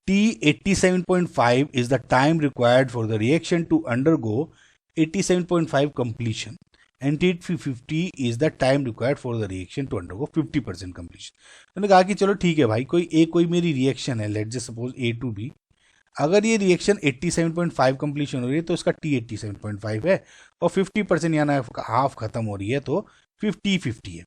T87.5 is the time required for the reaction to undergo 87.5 completion and T50 is the time required for the reaction to undergo 50% completion. मैंने कहा कि चलो ठीक है भाई, कोई मेरी रिएक्शन है, let's just suppose A to B. अगर ये रिएक्शन 87.5 कंप्लीशन हो रही है तो इसका T 87.5 है और 50% यानी हाफ खत्म हो रही है तो 50-50 है.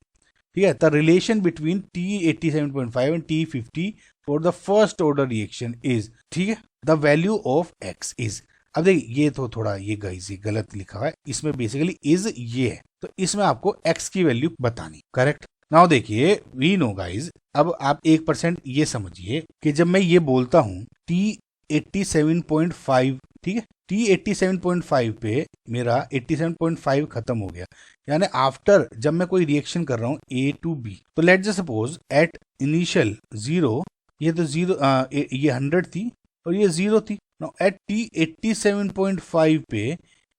ठीक है. The relation between T 87.5 and T 50 for the first order reaction is, ठीक है, the value of x is. अब देखिए ये तो थोड़ा ये गाइस ये गलत लिखा है, इसमें बेसिकली इज ये है, तो इसमें आपको x की वैल्यू बतानी. करेक्ट. नाउ देखिए वी नो गाइस, अब आप 1% ये समझिए कि जब मैं ये बोलता हूं T 87.5, ठीक है, T 87.5 पे मेरा 87.5 खत्म हो गया, यानी आफ्टर जब मैं कोई रिएक्शन कर रहा हूँ A to B, तो let's just suppose at initial 0, ये तो 0 ये 100 थी और ये 0 थी. नाउ एट T 87.5 पे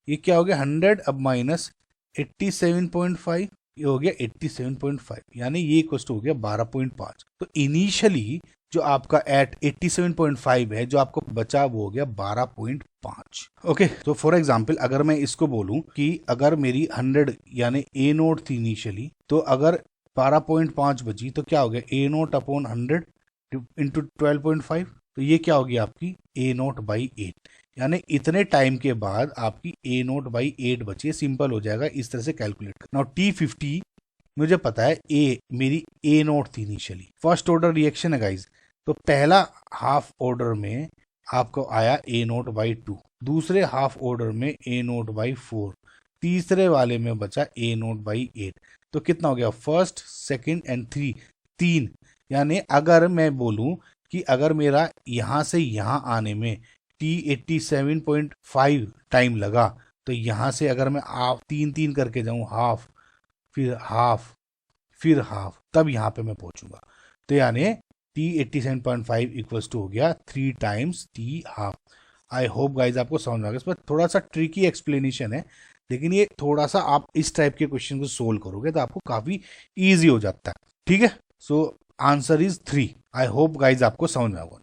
ये क्या हो गया 100 अब माइनस 87.5, ये हो गया 87.5, यानी ये इक्वल टू हो गया 12.5. तो इनिशियली जो आपका एट 87.5 है, जो आपको बचा वो हो गया 12.5. ओके. तो फॉर एग्जांपल अगर मैं इसको बोलूं कि अगर मेरी 100 यानी A नोट थी इनिशियली, तो अगर 12.5 बची तो क्या हो गया A नोट अपॉन 100 इंटू 12.5, तो ये क्या होगी आपकी A नोट बाई 8, यानी इतने टाइम के बाद आपकी A नोट बाई 8 बची. सिंपल हो जाएगा इस तरह से कैलकुलेट. नाउ T50 मुझे पता है मेरी A नोट थी इनिशियली, फर्स्ट ऑर्डर रिएक्शन है गाइज, तो पहला हाफ ऑर्डर में आपको आया A नोट बाई 2, दूसरे हाफ ऑर्डर में A नोट बाई 4, तीसरे वाले में बचा A नोट बाई 8. तो कितना हो गया फर्स्ट सेकंड एंड 3. यानी अगर मैं बोलूं कि अगर मेरा यहां से यहां आने में T 87.5 टाइम लगा, तो यहां से अगर मैं 3 करके जाऊं, हाफ फिर हाफ फिर हाफ, तब यहाँ पे मैं पहुंचूंगा. तो यानी T 87.5 इक्वल्स टू हो गया 3 times T half. I hope guys आपको समझ में आ गया. इसमें थोड़ा सा ट्रिकी एक्सप्लेनेशन है, लेकिन ये थोड़ा सा आप इस टाइप के क्वेश्चन को सोल्व करोगे तो आपको काफी ईजी हो जाता है. ठीक है. So answer is 3. I hope guys आपको समझ में आएगा.